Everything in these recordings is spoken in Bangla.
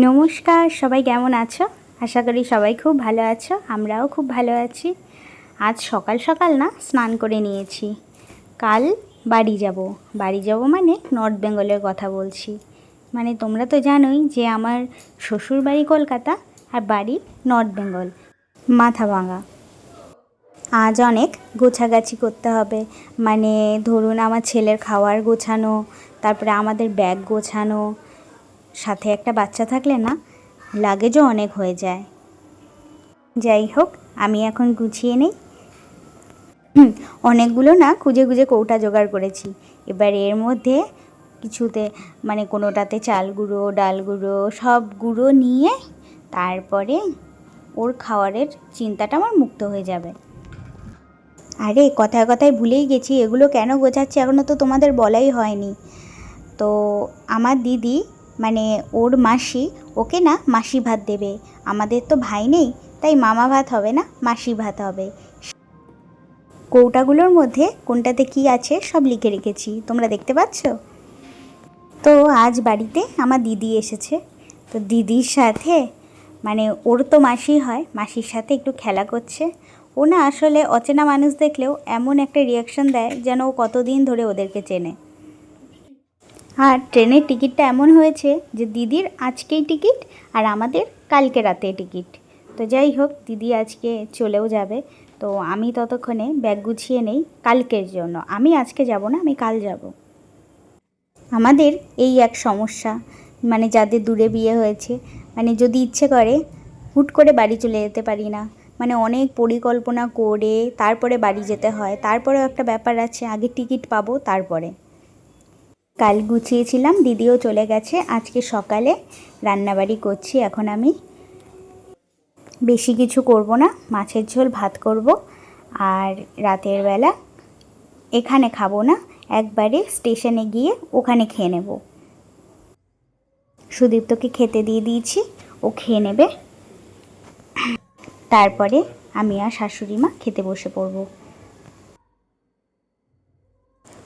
নমস্কার, সবাই কেমন আছো? আশা করি সবাই খুব ভালো আছো। আমরাও খুব ভালো আছি। আজ সকাল সকাল না স্নান করে নিয়েছি। কাল বাড়ি যাব মানে নর্থ বেঙ্গলের কথা বলছি। মানে তোমরা তো জানোই যে আমার শ্বশুর বাড়ি কলকাতা আর বাড়ি নর্থ বেঙ্গল, মাথাভাঙা। আজ অনেক গোছাগাছি করতে হবে। মানে ধরুন আমার ছেলের খাওয়ার গোছানো, তারপরে আমাদের ব্যাগ গোছানো, সাথে একটা বাচ্চা থাকলে না লাগেজও অনেক হয়ে যায়। যাই হোক, আমি এখন গুছিয়ে নেই। অনেকগুলো না খুঁজে খুঁজে কৌটা জোগাড় করেছি। এবার এর মধ্যে কিছুতে মানে কোনোটাতে চাল গুঁড়ো, ডাল গুঁড়ো, সব গুঁড়ো নিয়ে তারপরে ওর খাওয়ারের চিন্তাটা আমার মুক্ত হয়ে যাবে। আরে কথায় কথায় ভুলেই গেছি, এগুলো কেন গোছাচ্ছি এখনও তো তোমাদের বলাই হয়নি। তো আমার দিদি মানে ওর মাসি ওকে না মাসি ভাত দেবে। আমাদের তো ভাই নেই, তাই মামা ভাত হবে না, মাসি ভাত হবে। কৌটাগুলোর মধ্যে কোনটাতে কি আছে সব লিখে রেখেছি, তোমরা দেখতে পাচ্ছ। তো আজ বাড়িতে আমার দিদি এসেছে। তো দিদির সাথে মানে ওর তো মাসি হয়, মাসির সাথে একটু খেলা করছে। ও না আসলে অচেনা মানুষ দেখলেও এমন একটা রিয়াকশন দেয় যেন ও কতদিন ধরে ওদেরকে চেনে। আর ট্রেনের টিকিটটা এমন হয়েছে যে দিদির আজকেই টিকিট আর আমাদের কালকে রাতে টিকিট। তো যাই হোক, দিদি আজকে চলেও যাবে। তো আমি ততক্ষণে ব্যাগ গুছিয়ে নেই কালকের জন্য। আমি আজকে যাব না, আমি কাল যাব। আমাদের এই এক সমস্যা, মানে যাদের দূরে বিয়ে হয়েছে, মানে যদি ইচ্ছে করে হুট করে বাড়ি চলে যেতে পারি না। মানে অনেক পরিকল্পনা করে তারপরে বাড়ি যেতে হয়। তারপরেও একটা ব্যাপার আছে, আগে টিকিট পাবো তারপরে। কাল গুছিয়েছিলাম, দিদিও চলে গেছে। আজকে সকালে রান্নাবাড়ি করছি। এখন আমি বেশি কিছু করব না, মাছের ঝোল ভাত করব। আর রাতের বেলা এখানে খাবো না, একবারে স্টেশনে গিয়ে ওখানে খেয়ে নেব। সুদীপ্তকে খেতে দিয়ে দিয়েছি, ও খেয়ে নেবে। তারপরে আমি আর শাশুড়ি মা খেতে বসে পড়ব।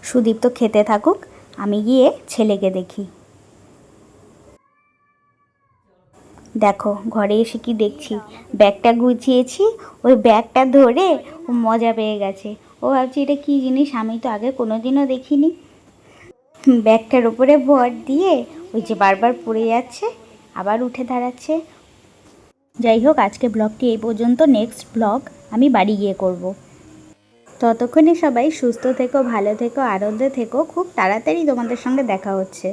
সুদীপ্ত খেতে থাকুক, আমি গিয়ে ছেলেকে দেখি। দেখো ঘরে এসে কি দেখছি, ব্যাগটা গুছিয়েছি, ওই ব্যাগটা ধরে ও মজা পেয়ে গেছে। ও ভাবছি এটা কী জিনিস, আমি তো আগে কোনো দিনও দেখিনি। ব্যাগটার ওপরে ভর দিয়ে ওই যে বারবার পড়ে যাচ্ছে, আবার উঠে দাঁড়াচ্ছে। যাই হোক, আজকে ব্লগটি এই পর্যন্ত। নেক্সট ব্লগ আমি বাড়ি গিয়ে করব। ততক্ষণে সবাই সুস্থ থেকো, ভালো থেকো, আনন্দে থেকো। খুব তাড়াতাড়ি তোমাদের সঙ্গে দেখা হচ্ছে।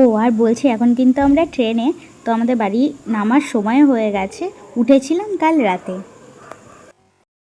ও আর বলছি, এখন কিন্তু আমরা ট্রেনে, তো আমাদের বাড়ি নামার সময় হয়ে গেছে। উঠেছিলাম কাল রাতে।